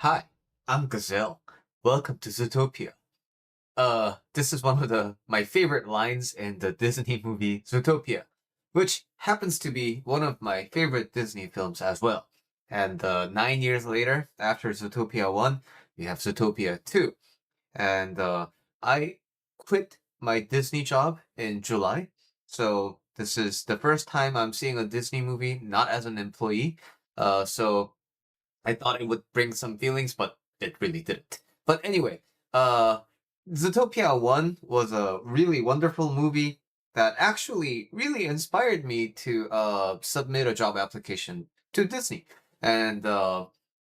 Hi, I'm Gazelle. Welcome to Zootopia. This is one of my favorite lines in the Disney movie Zootopia, which happens to be one of my favorite Disney films as well. And 9 years later, after Zootopia 1, we have Zootopia 2. And I quit my Disney job in July. So this is the first time I'm seeing a Disney movie not as an employee. So I thought it would bring some feelings, but it really didn't. But anyway, uh, Zootopia 1 was a really wonderful movie that actually really inspired me to submit a job application to Disney. And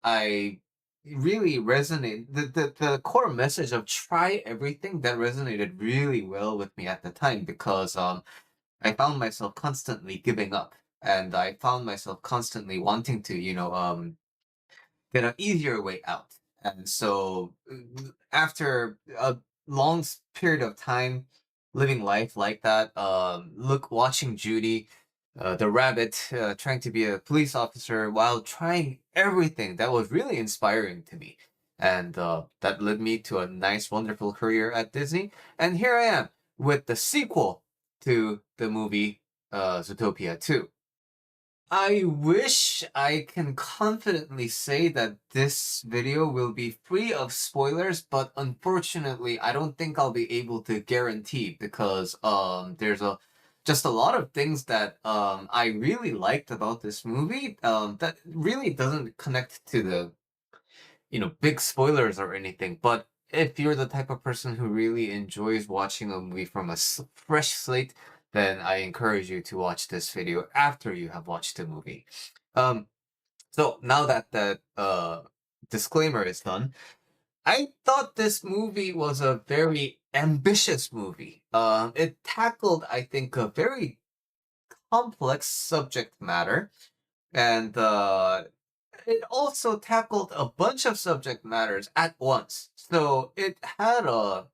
I really resonate the core message of try everything that resonated really well with me at the time because I found myself constantly giving up and I found myself constantly wanting to get an easier way out. And so, after a long period of time living life like that, watching Judy, the rabbit, trying to be a police officer while trying everything, that was really inspiring to me. And that led me to a nice, wonderful career at Disney. And here I am with the sequel to the movie Zootopia 2. I wish I can confidently say that this video will be free of spoilers, but unfortunately, I don't think I'll be able to guarantee because there's just a lot of things that I really liked about this movie that really doesn't connect to the big spoilers or anything. But if you're the type of person who really enjoys watching a movie from a fresh slate, then I encourage you to watch this video after you have watched the movie. Um, so now that that disclaimer is done, I thought this movie was a very ambitious movie. It tackled, I think, a very complex subject matter, and it also tackled a bunch of subject matters at once. So it had a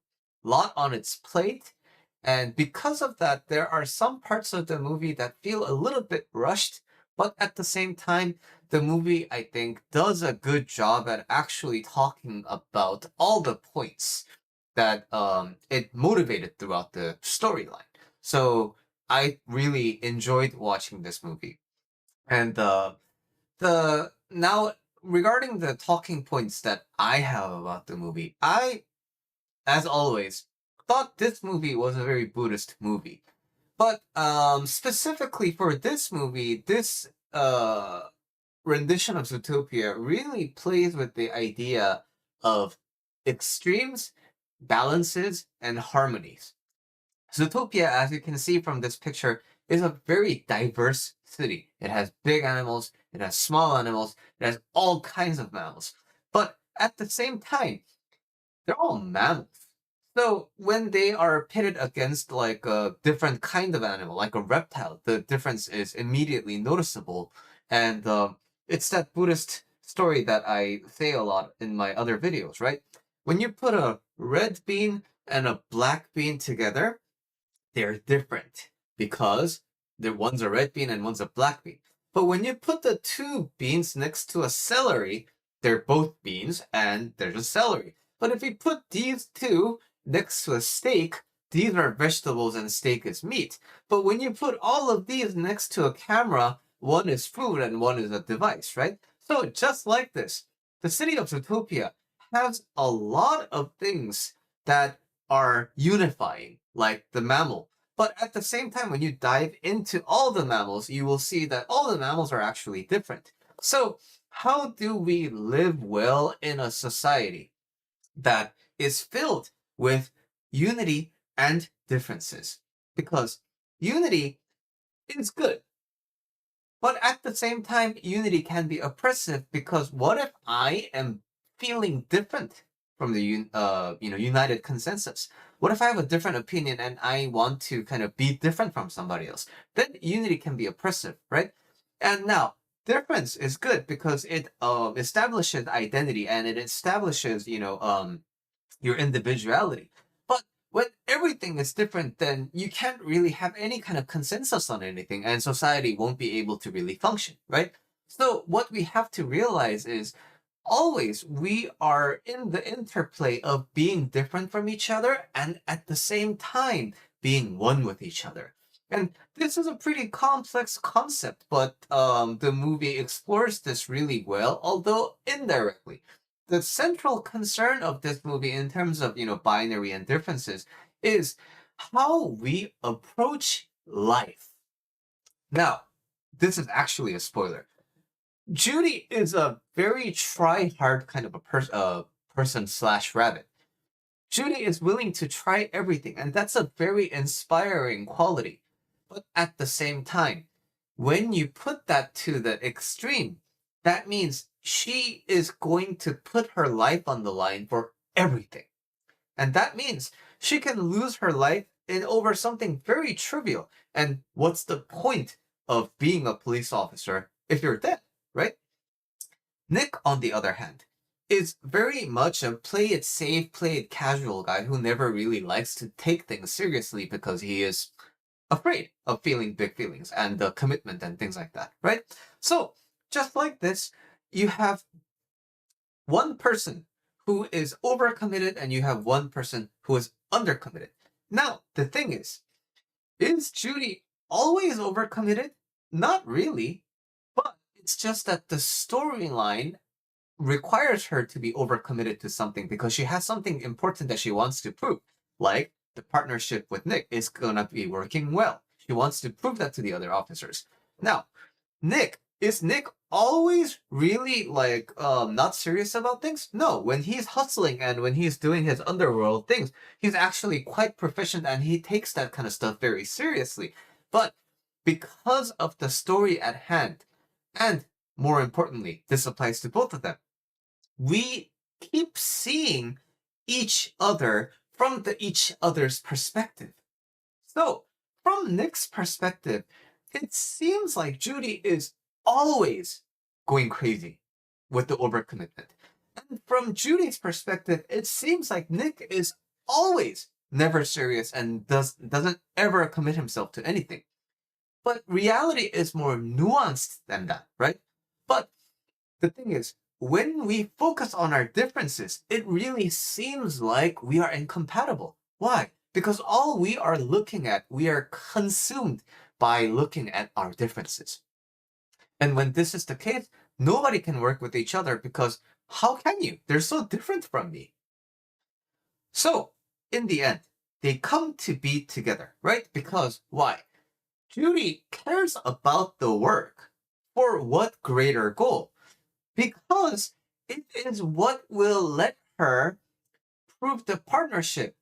lot on its plate. And because of that, there are some parts of the movie that feel a little bit rushed. But at the same time, the movie, I think, does a good job at actually talking about all the points that it motivated throughout the storyline. So I really enjoyed watching this movie. And the now regarding the talking points that I have about the movie, I, as always, thought this movie was a very Buddhist movie. But specifically for this movie, this rendition of Zootopia really plays with the idea of extremes, balances, and harmonies. Zootopia, as you can see from this picture, is a very diverse city. It has big animals, it has small animals, it has all kinds of mammals. But at the same time, they're all mammals. So when they are pitted against like a different kind of animal, like a reptile, the difference is immediately noticeable. And it's that Buddhist story that I say a lot in my other videos, right? When you put a red bean and a black bean together, they're different because one's a red bean and one's a black bean. But when you put the two beans next to a celery, they're both beans and there's a celery. But if you put these two next to a steak, these are vegetables and steak is meat. But when you put all of these next to a camera, one is food and one is a device, right? So just like this, the city of Zootopia has a lot of things that are unifying, like the mammal. But at the same time, when you dive into all the mammals, you will see that all the mammals are actually different. So, how do we live well in a society that is filled with unity and differences? Because unity is good, but at the same time, unity can be oppressive because what if I am feeling different from the united consensus? What if I have a different opinion and I want to kind of be different from somebody else? Then unity can be oppressive, right? And now difference is good because it establishes identity and it establishes your individuality. But when everything is different, then you can't really have any kind of consensus on anything, and society won't be able to really function, right? So, what we have to realize is always we are in the interplay of being different from each other and at the same time being one with each other. And this is a pretty complex concept, but the movie explores this really well, although indirectly. The central concern of this movie, in terms of binary and differences, is how we approach life. Now, this is actually a spoiler. Judy is a very try-hard kind of a person slash rabbit. Judy is willing to try everything, and that's a very inspiring quality. But at the same time, when you put that to the extreme, that means she is going to put her life on the line for everything. And that means she can lose her life in over something very trivial. And what's the point of being a police officer if you're dead, right? Nick, on the other hand, is very much a play it safe, play it casual guy who never really likes to take things seriously because he is afraid of feeling big feelings and commitment and things like that, right? So, just like this, you have one person who is overcommitted and you have one person who is undercommitted. Now, the thing is Judy always overcommitted? Not really, but it's just that the storyline requires her to be overcommitted to something because she has something important that she wants to prove. Like the partnership with Nick is gonna be working well. She wants to prove that to the other officers. Now, is Nick always really not serious about things? No, when he's hustling and when he's doing his underworld things, he's actually quite proficient and he takes that kind of stuff very seriously. But because of the story at hand, and more importantly, this applies to both of them, we keep seeing each other from each other's perspective. So, from Nick's perspective, it seems like Judy is always going crazy with the overcommitment. And from Judy's perspective, it seems like Nick is always never serious and doesn't ever commit himself to anything. But reality is more nuanced than that, right? But the thing is, when we focus on our differences, it really seems like we are incompatible. Why? Because all we are looking at, we are consumed by looking at our differences. And when this is the case, nobody can work with each other because how can you? They're so different from me. So, in the end, they come to be together, right? Because why? Judy cares about the work. For what greater goal? Because it is what will let her prove the partnership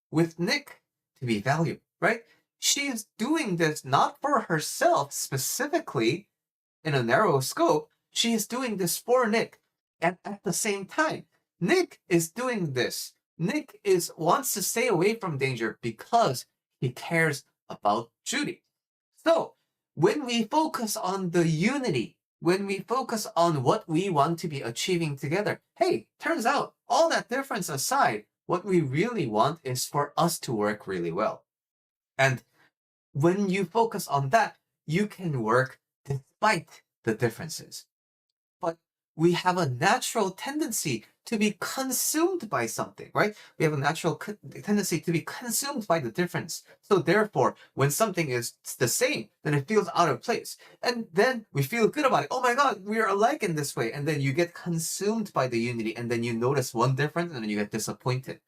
with Nick to be valuable, right? She is doing this not for herself specifically in a narrow scope. She is doing this for Nick. And at the same time, Nick is doing this. Nick wants to stay away from danger because he cares about Judy. So, when we focus on the unity, when we focus on what we want to be achieving together, hey, turns out, all that difference aside, what we really want is for us to work really well. And when you focus on that, you can work despite the differences. But we have a natural tendency to be consumed by something, right? We have a natural tendency to be consumed by the difference. So therefore, when something is the same, then it feels out of place. And then we feel good about it. Oh my God, we are alike in this way. And then you get consumed by the unity and then you notice one difference and then you get disappointed.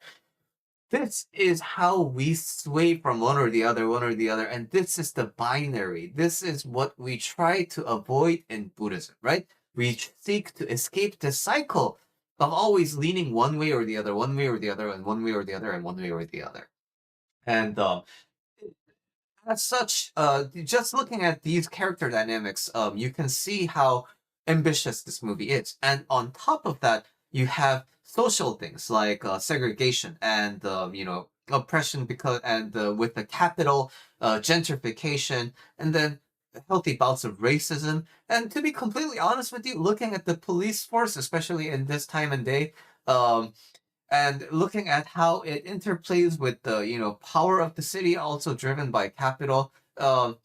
This is how we sway from one or the other, and this is the binary. This is what we try to avoid in Buddhism, right? We seek to escape the cycle of always leaning one way or the other, one way or the other, and one way or the other, and one way or the other. And as such, just looking at these character dynamics, you can see how ambitious this movie is. And on top of that, you have social things like segregation and oppression with the capital, gentrification, and then healthy bouts of racism. And to be completely honest with you, looking at the police force, especially in this time and day, and looking at how it interplays with the power of the city, also driven by capital, I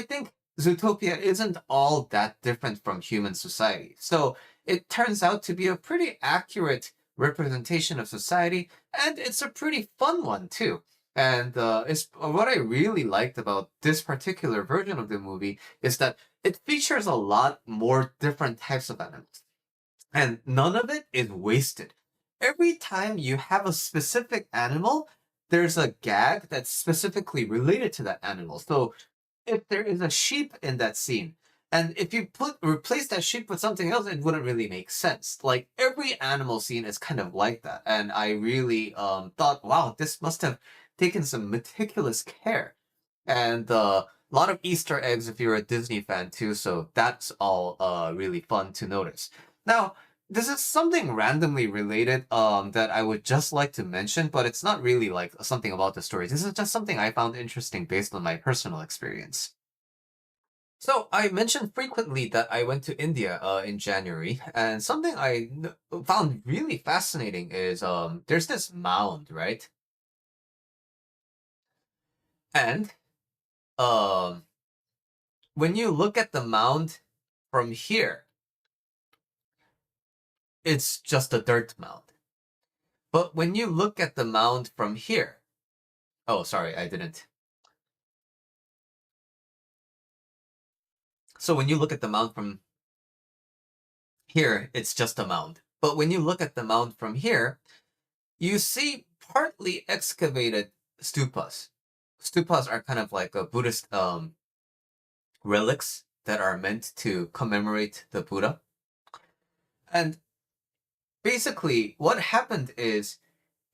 think Zootopia isn't all that different from human society. So it turns out to be a pretty accurate representation of society, and it's a pretty fun one too. And it's what I really liked about this particular version of the movie is that it features a lot more different types of animals, and none of it is wasted. Every time you have a specific animal, there's a gag that's specifically related to that animal. So if there is a sheep in that scene, and if you replace that sheep with something else, it wouldn't really make sense. Like every animal scene is kind of like that, and I really thought, wow, this must have taken some meticulous care, and a lot of Easter eggs if you're a Disney fan too. So that's all really fun to notice. Now, this is something randomly related that I would just like to mention, but it's not really like something about the story. This is just something I found interesting based on my personal experience. So I mentioned frequently that I went to India in January, and something found really fascinating is there's this mound, right? And um when you look at the mound from here, it's just a dirt mound. But when you look at the mound from here, oh, sorry, I didn't. So when you look at the mound from here, it's just a mound. But when you look at the mound from here, you see partly excavated stupas. Stupas are kind of like a Buddhist relics that are meant to commemorate the Buddha. And basically, what happened is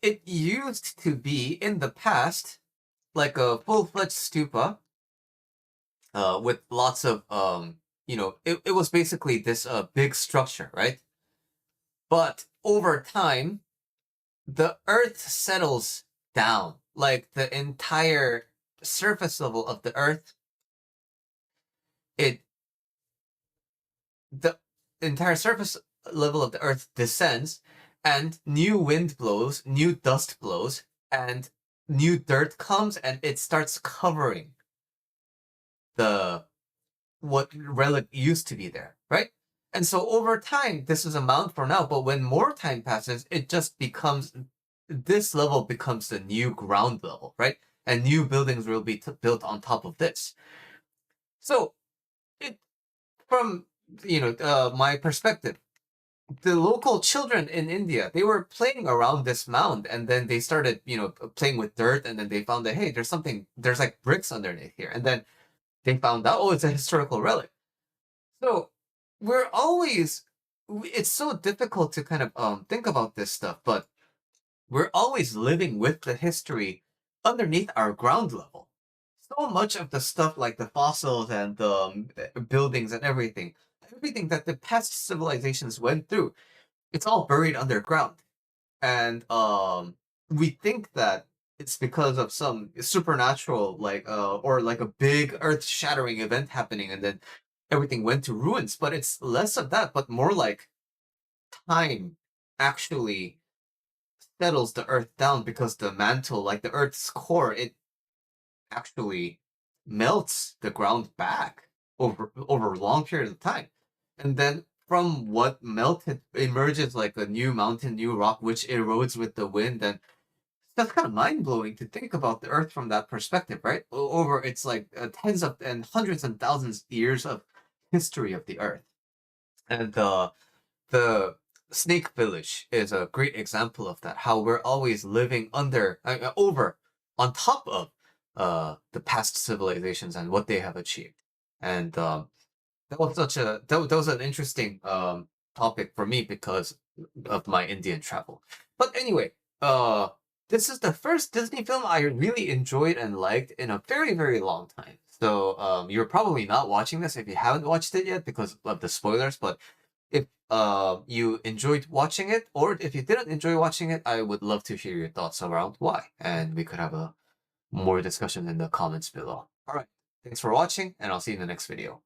it used to be in the past like a full-fledged stupa with lots of it was basically this big structure, right? But over time, the earth settles down, like the entire surface level of the earth, it the entire surface level of the earth descends, and new wind blows, new dust blows, and new dirt comes, and it starts covering the what relic used to be there, right? And so over time, this is a mount for now, but when more time passes, it just becomes this level becomes the new ground level, right? And new buildings will be built on top of this. So it from my perspective, the local children in India, they were playing around this mound, and then they started playing with dirt, and then they found that, hey, there's like bricks underneath here, and then they found out, oh, it's a historical relic. So we're always it's so difficult to kind of think about this stuff, but we're always living with the history underneath our ground level. So much of the stuff like the fossils and the buildings and everything that the past civilizations went through, it's all buried underground. And we think that it's because of some supernatural or like a big earth-shattering event happening, and then everything went to ruins. But it's less of that, but more like time actually settles the earth down, because the mantle, like the earth's core, it actually melts the ground back over a long period of time. And then from what melted emerges like a new mountain, new rock, which erodes with the wind. And that's kind of mind-blowing to think about the earth from that perspective, right? Over it's like tens of and hundreds and thousands years of history of the earth. And the snake village is a great example of that, how we're always living over on top of the past civilizations and what they have achieved. And that was an interesting topic for me because of my Indian travel. But anyway, this is the first Disney film I really enjoyed and liked in a very, very long time. So you're probably not watching this if you haven't watched it yet because of the spoilers. But if you enjoyed watching it, or if you didn't enjoy watching it, I would love to hear your thoughts around why, and we could have a more discussion in the comments below. All right, thanks for watching, and I'll see you in the next video.